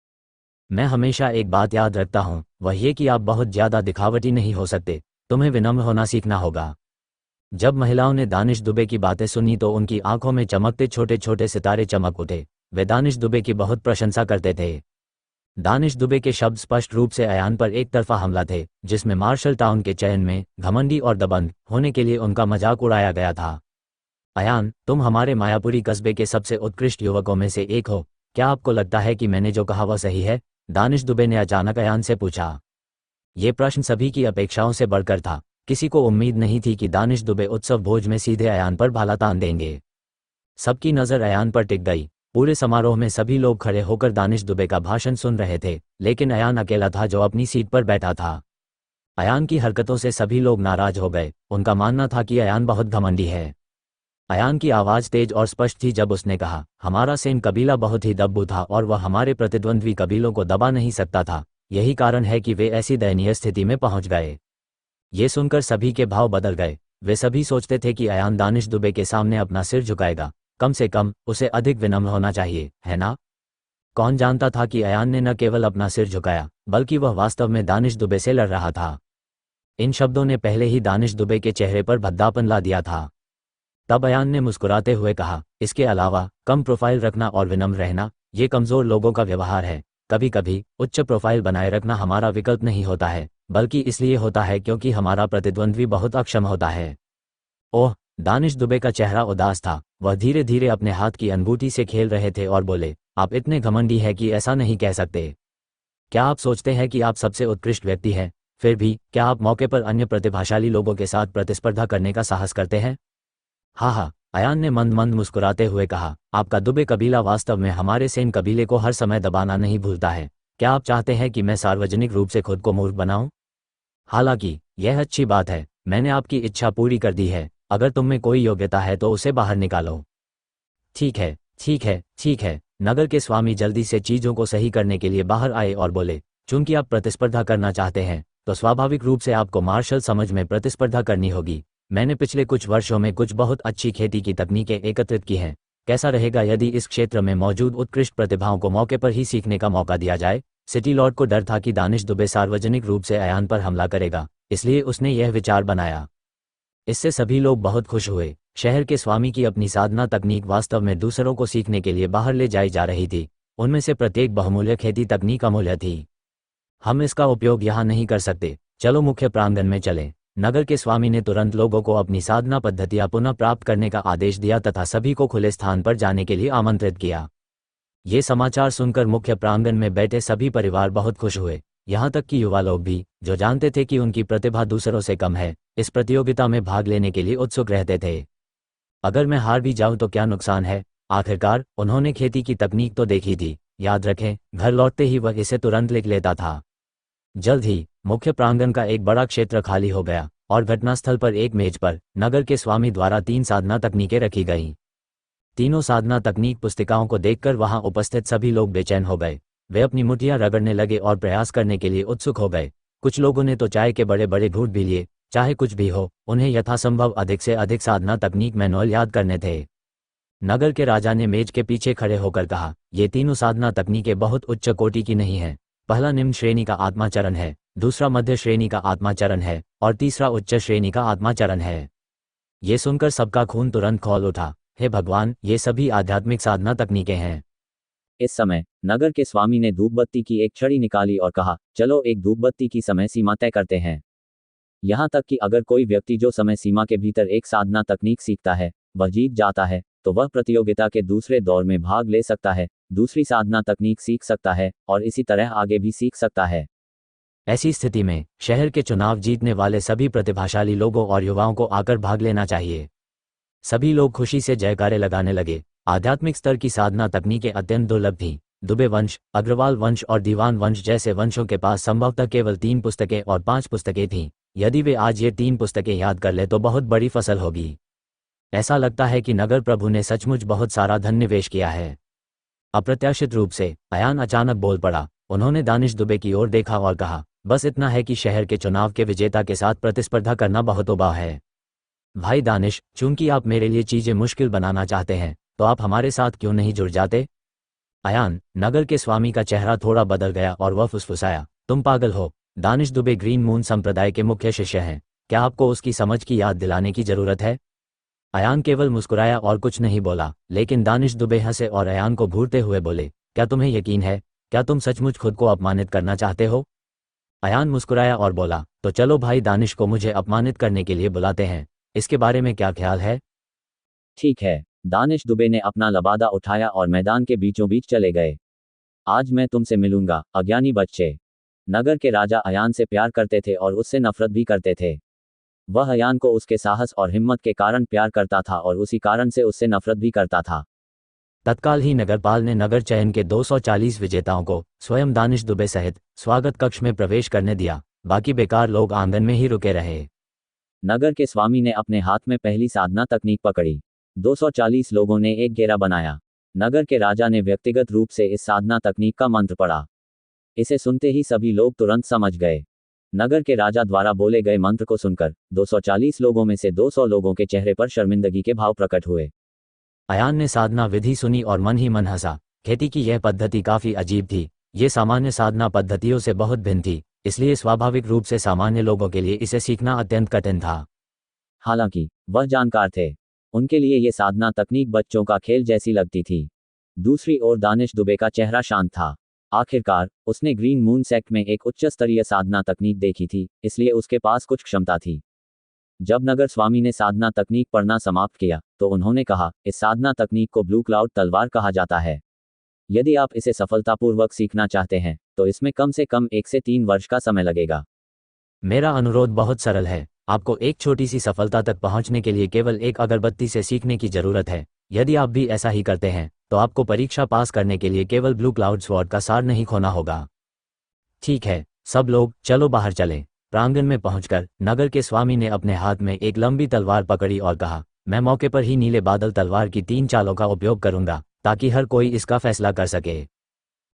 मैं हमेशा एक बात याद रखता हूँ, वह ये कि आप बहुत ज़्यादा दिखावटी नहीं हो सकते, तुम्हें विनम्र होना सीखना होगा। जब महिलाओं ने दानिश दुबे की बातें सुनी तो उनकी आंखों में चमकते छोटे छोटे सितारे चमक उठे। वे दानिश दुबे की बहुत प्रशंसा करते थे। दानिश दुबे के शब्द स्पष्ट रूप से अयान पर एक तरफा हमला थे, जिसमें मार्शल टाउन के चयन में घमंडी और दबंग होने के लिए उनका मजाक उड़ाया गया था। अयान, तुम हमारे मायापुरी कस्बे के सबसे उत्कृष्ट युवकों में से एक हो, क्या आपको लगता है कि मैंने जो कहा वह सही है? दानिश दुबे ने अचानक अयान से पूछा। ये प्रश्न सभी की अपेक्षाओं से बढ़कर था। किसी को उम्मीद नहीं थी कि दानिश दुबे उत्सव भोज में सीधे अयान पर भाला तान देंगे। सबकी नज़र अयान पर टिक गई। पूरे समारोह में सभी लोग खड़े होकर दानिश दुबे का भाषण सुन रहे थे, लेकिन अयान अकेला था जो अपनी सीट पर बैठा था। अयान की हरकतों से सभी लोग नाराज हो गए। उनका मानना था कि अयान बहुत घमंडी है। अयान की आवाज़ तेज और स्पष्ट थी जब उसने कहा, हमारा सेन कबीला बहुत ही दब्बू था और वह हमारे प्रतिद्वंद्वी कबीलों को दबा नहीं सकता था। यही कारण है कि वे ऐसी दयनीय स्थिति में पहुंच गए। ये सुनकर सभी के भाव बदल गए। वे सभी सोचते थे कि अयान दानिश दुबे के सामने अपना सिर झुकाएगा। कम से कम उसे अधिक विनम्र होना चाहिए, है ना? कौन जानता था कि अयान ने न केवल अपना सिर झुकाया, बल्कि वह वास्तव में दानिश दुबे से लड़ रहा था। इन शब्दों ने पहले ही दानिश दुबे के चेहरे पर भद्दापन ला दिया था। तब अयान ने मुस्कुराते हुए कहा, इसके अलावा कम प्रोफाइल रखना और विनम्र रहना, ये कमज़ोर लोगों का व्यवहार है। कभी कभी उच्च प्रोफाइल बनाए रखना हमारा विकल्प नहीं होता है, बल्कि इसलिए होता है क्योंकि हमारा प्रतिद्वंद्वी बहुत अक्षम होता है। ओह! दानिश दुबे का चेहरा उदास था। वह धीरे धीरे अपने हाथ की अंगूठी से खेल रहे थे और बोले, आप इतने घमंडी हैं कि ऐसा नहीं कह सकते। क्या आप सोचते हैं कि आप सबसे उत्कृष्ट व्यक्ति हैं? फिर भी क्या आप मौके पर अन्य प्रतिभाशाली लोगों के साथ प्रतिस्पर्धा करने का साहस करते हैं? हाँ हाँ, अयान ने मंद मंद मुस्कुराते हुए कहा, आपका दुबे कबीला वास्तव में हमारे सेन कबीले को हर समय दबाना नहीं भूलता है। क्या आप चाहते हैं कि मैं सार्वजनिक रूप से खुद को मूर्ख बनाऊं? हालांकि यह अच्छी बात है, मैंने आपकी इच्छा पूरी कर दी है। अगर तुम में कोई योग्यता है तो उसे बाहर निकालो। ठीक है, ठीक है, ठीक है। नगर के स्वामी जल्दी से चीज़ों को सही करने के लिए बाहर आए और बोले, चूंकि आप प्रतिस्पर्धा करना चाहते हैं तो स्वाभाविक रूप से आपको मार्शल समझ में प्रतिस्पर्धा करनी होगी। मैंने पिछले कुछ वर्षों में कुछ बहुत अच्छी खेती की तकनीकें एकत्रित की हैं। कैसा रहेगा यदि इस क्षेत्र में मौजूद उत्कृष्ट प्रतिभाओं को मौके पर ही सीखने का मौका दिया जाए? सिटी लॉर्ड को डर था कि दानिश दुबे सार्वजनिक रूप से अयान पर हमला करेगा, इसलिए उसने यह विचार बनाया। इससे सभी लोग बहुत खुश हुए। शहर के स्वामी की अपनी साधना तकनीक वास्तव में दूसरों को सीखने के लिए बाहर ले जाई जा रही थी। उनमें से प्रत्येक बहुमूल्य खेती तकनीक अमूल्य थी। हम इसका उपयोग यहाँ नहीं कर सकते, चलो मुख्य प्रांगण में चलें। नगर के स्वामी ने तुरंत लोगों को अपनी साधना पद्धतियाँ पुनः प्राप्त करने का आदेश दिया तथा सभी को खुले स्थान पर जाने के लिए आमंत्रित किया। ये समाचार सुनकर मुख्य प्रांगण में बैठे सभी परिवार बहुत खुश हुए, यहाँ तक कि युवा लोग भी, जो जानते थे कि उनकी प्रतिभा दूसरों से कम है, इस प्रतियोगिता में भाग लेने के लिए उत्सुक रहते थे। अगर मैं हार भी जाऊं तो क्या नुकसान है? आखिरकार उन्होंने खेती की तकनीक तो देखी थी। याद रखें, घर लौटते ही वह इसे तुरंत लिख लेता था। जल्द ही मुख्य प्रांगण का एक बड़ा क्षेत्र खाली हो गया और घटनास्थल पर एक मेज पर नगर के स्वामी द्वारा 3 साधना तकनीकें रखी गईं। तीनों साधना तकनीक पुस्तिकाओं को देखकर वहां उपस्थित सभी लोग बेचैन हो गए। वे अपनी मुठ्ठियां रगड़ने लगे और प्रयास करने के लिए उत्सुक हो गए। कुछ लोगों ने तो चाय के बड़े बड़े घूंट भी लिए। चाहे कुछ भी हो, उन्हें यथासंभव अधिक से अधिक साधना तकनीक मैनुअल याद करने थे। नगर के राजा ने मेज के पीछे खड़े होकर कहा, ये तीनों साधना तकनीकें बहुत उच्च कोटि की नहीं हैं। पहला निम्न श्रेणी का आत्माचरण है, दूसरा मध्य श्रेणी का आत्माचरण है और तीसरा उच्च श्रेणी का आत्माचरण है। ये सुनकर सबका खून तुरंत खौल उठा। हे भगवान, ये सभी आध्यात्मिक साधना तकनीकें हैं। इस समय नगर के स्वामी ने धूपबत्ती की एक छड़ी निकाली और कहा, चलो एक धूपबत्ती की समय सीमा तय करते हैं। यहाँ तक कि अगर कोई व्यक्ति जो समय सीमा के भीतर एक साधना तकनीक सीखता है वह जीत जाता है, तो वह प्रतियोगिता के दूसरे दौर में भाग ले सकता है, दूसरी साधना तकनीक सीख सकता है और इसी तरह आगे भी सीख सकता है। ऐसी स्थिति में शहर के चुनाव जीतने वाले सभी प्रतिभाशाली लोगों और युवाओं को आकर भाग लेना चाहिए। सभी लोग खुशी से जयकारे लगाने लगे। आध्यात्मिक स्तर की साधना तकनीकें अत्यंत दुर्लभ थीं। दुबे वंश, अग्रवाल वंश और दीवान वंश जैसे वंशों के पास संभवतः केवल 3 पुस्तकें और 5 पुस्तकें थीं। यदि वे आज ये 3 पुस्तकें याद कर ले तो बहुत बड़ी फसल होगी। ऐसा लगता है कि नगर प्रभु ने सचमुच बहुत सारा धन निवेश किया है। अप्रत्याशित रूप से अयान अचानक बोल पड़ा। उन्होंने दानिश दुबे की ओर देखा और कहा, बस इतना है कि शहर के चुनाव के विजेता के साथ प्रतिस्पर्धा करना बहुत उबाऊ है। भाई दानिश, चूंकि आप मेरे लिए चीजें मुश्किल बनाना चाहते हैं, तो आप हमारे साथ क्यों नहीं जुड़ जाते? अयान, नगर के स्वामी का चेहरा थोड़ा बदल गया और वह फुसफुसाया, तुम पागल हो। दानिश दुबे ग्रीन मून संप्रदाय के मुख्य शिष्य हैं। क्या आपको उसकी समझ की याद दिलाने की जरूरत है? अयान केवल मुस्कुराया और कुछ नहीं बोला, लेकिन दानिश दुबे हंसे और अयान को घूरते हुए बोले, क्या तुम्हें यकीन है? क्या तुम सचमुच खुद को अपमानित करना चाहते हो? अयान मुस्कुराया और बोला, तो चलो भाई दानिश को मुझे अपमानित करने के लिए बुलाते हैं। इसके बारे में क्या ख्याल है? ठीक है। दानिश दुबे ने अपना लबादा उठाया और मैदान के बीचों बीच चले गए। आज मैं तुमसे मिलूंगा, अज्ञानी बच्चे। नगर के राजा अयान से प्यार करते थे और उससे नफरत भी करते थे। वह अयान को उसके साहस और हिम्मत के कारण प्यार करता था और उसी कारण से उससे नफरत भी करता था। तत्काल ही नगरपाल ने नगर चयन के 240 विजेताओं को स्वयं दानिश दुबे सहित स्वागत कक्ष में प्रवेश करने दिया। बाकी बेकार लोग आंगन में ही रुके रहे। नगर के स्वामी ने अपने हाथ में पहली साधना तकनीक पकड़ी। 240 लोगों ने एक घेरा बनाया। नगर के राजा ने व्यक्तिगत रूप से इस साधना तकनीक का मंत्र पढ़ा। इसे सुनते ही सभी लोग तुरंत समझ गए। नगर के राजा द्वारा बोले गए मंत्र को सुनकर 240 लोगों में से 200 लोगों के चेहरे पर शर्मिंदगी के भाव प्रकट हुए। अयान ने साधना विधि सुनी और मन ही मन हंसा। खेती की यह पद्धति काफी अजीब थी। ये सामान्य साधना पद्धतियों से बहुत भिन्न थी, इसलिए स्वाभाविक रूप से सामान्य लोगों के लिए इसे सीखना अत्यंत कठिन था। हालांकि वह जानकार थे, उनके लिए ये साधना तकनीक बच्चों का खेल जैसी लगती थी। दूसरी ओर दानिश दुबे का चेहरा शांत था। आखिरकार उसने ग्रीन मून सेक्ट में एक उच्च स्तरीय साधना तकनीक देखी थी, इसलिए उसके पास कुछ क्षमता थी। जब नगर स्वामी ने साधना तकनीक पढ़ना समाप्त किया तो उन्होंने कहा, इस साधना तकनीक को ब्लू क्लाउड तलवार कहा जाता है। यदि आप इसे सफलतापूर्वक सीखना चाहते हैं तो इसमें कम से कम 1 से 3 वर्ष का समय लगेगा। मेरा अनुरोध बहुत सरल है। आपको एक छोटी सी सफलता तक पहुंचने के लिए केवल एक अगरबत्ती से सीखने की जरूरत है। यदि आप भी ऐसा ही करते हैं तो आपको परीक्षा पास करने के लिए केवल ब्लू क्लाउड स्वॉर्ड का सार नहीं खोना होगा। ठीक है, सब लोग चलो बाहर चलें। प्रांगण में पहुंचकर नगर के स्वामी ने अपने हाथ में एक लंबी तलवार पकड़ी और कहा, मैं मौके पर ही नीले बादल तलवार की 3 चालों का उपयोग करूंगा ताकि हर कोई इसका फैसला कर सके।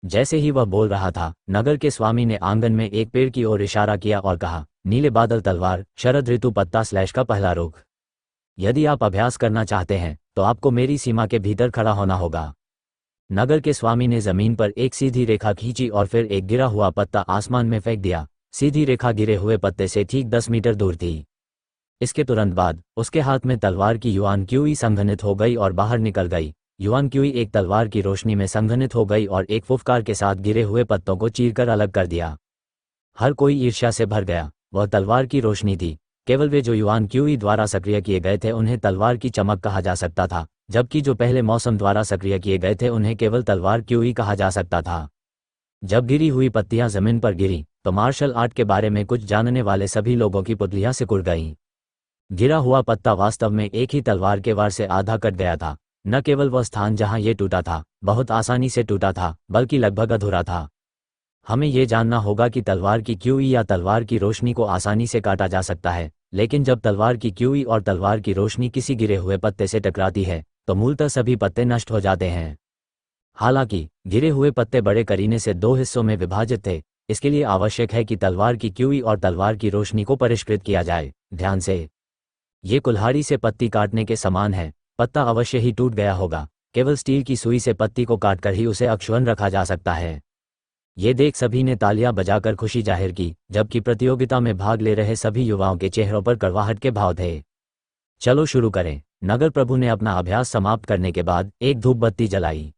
जैसे ही वह बोल रहा था, नगर के स्वामी ने आंगन में एक पेड़ की ओर इशारा किया और कहा, नीले बादल तलवार शरद ऋतु पत्ता स्लैश का पहला रुख। यदि आप अभ्यास करना चाहते हैं तो आपको मेरी सीमा के भीतर खड़ा होना होगा। नगर के स्वामी ने जमीन पर एक सीधी रेखा खींची और फिर एक गिरा हुआ पत्ता आसमान में फेंक दिया। सीधी रेखा गिरे हुए पत्ते से ठीक 10 मीटर दूर थी। इसके तुरंत बाद उसके हाथ में तलवार की युआन क्यूई संघनित हो गई और बाहर निकल गई। युआन क्यूई एक तलवार की रोशनी में संघनित हो गई और एक फुफकार के साथ गिरे हुए पत्तों को चीरकर अलग कर दिया। हर कोई ईर्ष्या से भर गया। वह तलवार की रोशनी थी। केवल वे जो युआन क्यूई द्वारा सक्रिय किए गए थे उन्हें तलवार की चमक कहा जा सकता था, जबकि जो पहले मौसम द्वारा सक्रिय किए गए थे उन्हें केवल तलवार क्यूई कहा जा सकता था। जब गिरी हुई पत्तियां जमीन पर गिरी तो मार्शल आर्ट के बारे में कुछ जानने वाले सभी लोगों की पुतलियां सिकुड़ गईं। गिरा हुआ पत्ता वास्तव में एक ही तलवार के वार से आधा कट गया था। न केवल वह स्थान जहां ये टूटा था बहुत आसानी से टूटा था, बल्कि लगभग अधूरा था। हमें ये जानना होगा कि तलवार की क्यूई या तलवार की रोशनी को आसानी से काटा जा सकता है, लेकिन जब तलवार की क्यूई और तलवार की रोशनी किसी गिरे हुए पत्ते से टकराती है तो मूलतः सभी पत्ते नष्ट हो जाते हैं। हालांकि गिरे हुए पत्ते बड़े करीने से 2 हिस्सों में विभाजित थे। इसके लिए आवश्यक है कि तलवार की क्यूई और तलवार की रोशनी को परिष्कृत किया जाए। ध्यान से, ये कुल्हाड़ी से पत्ती काटने के समान है। पत्ता अवश्य ही टूट गया होगा। केवल स्टील की सुई से पत्ती को काटकर ही उसे अक्षुण्ण रखा जा सकता है। ये देख सभी ने तालियां बजाकर खुशी जाहिर की, जबकि प्रतियोगिता में भाग ले रहे सभी युवाओं के चेहरों पर कड़वाहट के भाव थे। चलो शुरू करें। नगर प्रभु ने अपना अभ्यास समाप्त करने के बाद एक धूप बत्ती जलाई।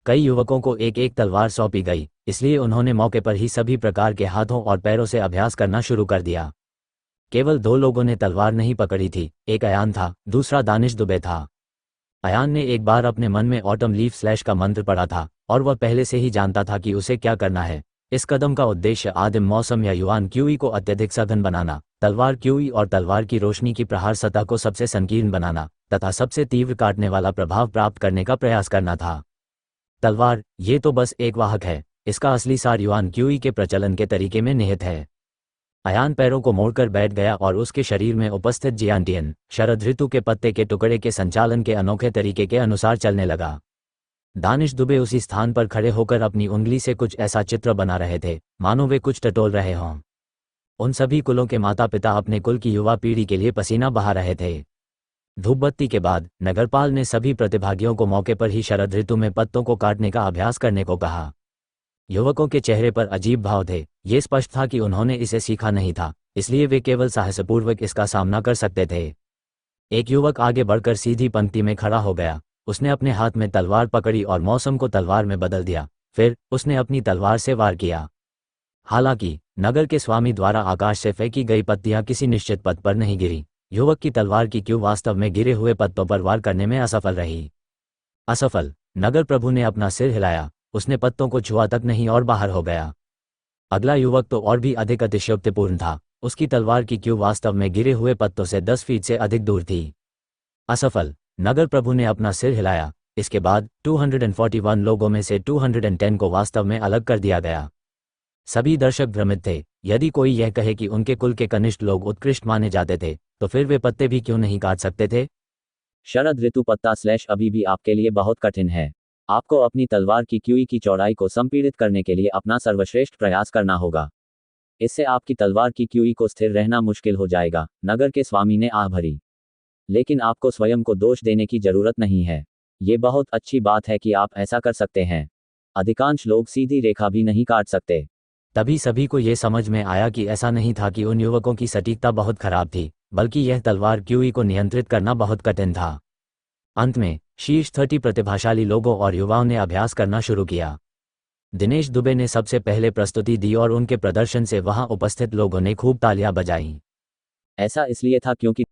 कई युवकों को एक एक तलवार सौंपी गई, इसलिए उन्होंने मौके पर ही सभी प्रकार के हाथों और पैरों से अभ्यास करना शुरू कर दिया। केवल 2 लोगों ने तलवार नहीं पकड़ी थी। एक अयान था, दूसरा दानिश दुबे था। अयान ने एक बार अपने मन में ऑटम लीफ स्लैश का मंत्र पढ़ा था और वह पहले से ही जानता था कि उसे क्या करना है। इस कदम का उद्देश्य आदिम मौसम या युआन क्यूई को अत्यधिक सघन बनाना, तलवार क्यूई और तलवार की रोशनी की प्रहार सतह को सबसे संकीर्ण बनाना तथा सबसे तीव्र काटने वाला प्रभाव प्राप्त करने का प्रयास करना था। तलवार, ये तो बस एक वाहक है। इसका असली सार युआन क्यूई के प्रचलन के तरीके में निहित है। अयान पैरों को मोड़कर बैठ गया और उसके शरीर में उपस्थित जियांटियन शरद ऋतु के पत्ते के टुकड़े के संचालन के अनोखे तरीके के अनुसार चलने लगा। दानिश दुबे उसी स्थान पर खड़े होकर अपनी उंगली से कुछ ऐसा चित्र बना रहे थे मानो वे कुछ टटोल रहे हों। उन सभी कुलों के माता पिता अपने कुल की युवा पीढ़ी के लिए पसीना बहा रहे थे। धूपबत्ती के बाद नगरपाल ने सभी प्रतिभागियों को मौके पर ही शरद ऋतु में पत्तों को काटने का अभ्यास करने को कहा। युवकों के चेहरे पर अजीब भाव थे। ये स्पष्ट था कि उन्होंने इसे सीखा नहीं था, इसलिए वे केवल साहसपूर्वक इसका सामना कर सकते थे। एक युवक आगे बढ़कर सीधी पंक्ति में खड़ा हो गया। उसने अपने हाथ में तलवार पकड़ी और मौसम को तलवार में बदल दिया। फिर उसने अपनी तलवार से वार किया। हालांकि नगर के स्वामी द्वारा आकाश से फेंकी गई पत्तियां किसी निश्चित पथ पर नहीं गिरी। युवक की तलवार की क्यू वास्तव में गिरे हुए पत्तों पर वार करने में असफल रही। असफल। नगर प्रभु ने अपना सिर हिलाया, उसने पत्तों को छुआ तक नहीं और बाहर हो गया। अगला युवक तो और भी अधिक अतिशयोक्तिपूर्ण था, उसकी तलवार की क्यू वास्तव में गिरे हुए पत्तों से 10 फीट से अधिक दूर थी। असफल। नगर प्रभु ने अपना सिर हिलाया, इसके बाद 241 लोगों में से 210 को वास्तव में अलग कर दिया गया। सभी दर्शक भ्रमित थे। यदि कोई यह कहे कि उनके कुल के कनिष्ठ लोग उत्कृष्ट माने जाते थे, तो फिर वे पत्ते भी क्यों नहीं काट सकते थे? शरद ऋतु पत्ता स्लैश अभी भी आपके लिए बहुत कठिन है। आपको अपनी तलवार की क्यूई की चौड़ाई को संपीड़ित करने के लिए अपना सर्वश्रेष्ठ प्रयास करना होगा। इससे आपकी तलवार की क्यूई को स्थिर रहना मुश्किल हो जाएगा, नगर के स्वामी ने आह भरी। लेकिन आपको स्वयं को दोष देने की जरूरत नहीं है। ये बहुत अच्छी बात है कि आप ऐसा कर सकते हैं। अधिकांश लोग सीधी रेखा भी नहीं काट सकते। तभी सभी को यह समझ में आया कि ऐसा नहीं था कि उन युवकों की सटीकता बहुत खराब थी, बल्कि यह तलवार क्यूई को नियंत्रित करना बहुत कठिन था। अंत में शीर्ष 30 प्रतिभाशाली लोगों और युवाओं ने अभ्यास करना शुरू किया। दिनेश दुबे ने सबसे पहले प्रस्तुति दी और उनके प्रदर्शन से वहां उपस्थित लोगों ने खूब तालियां बजाईं। ऐसा इसलिए था क्योंकि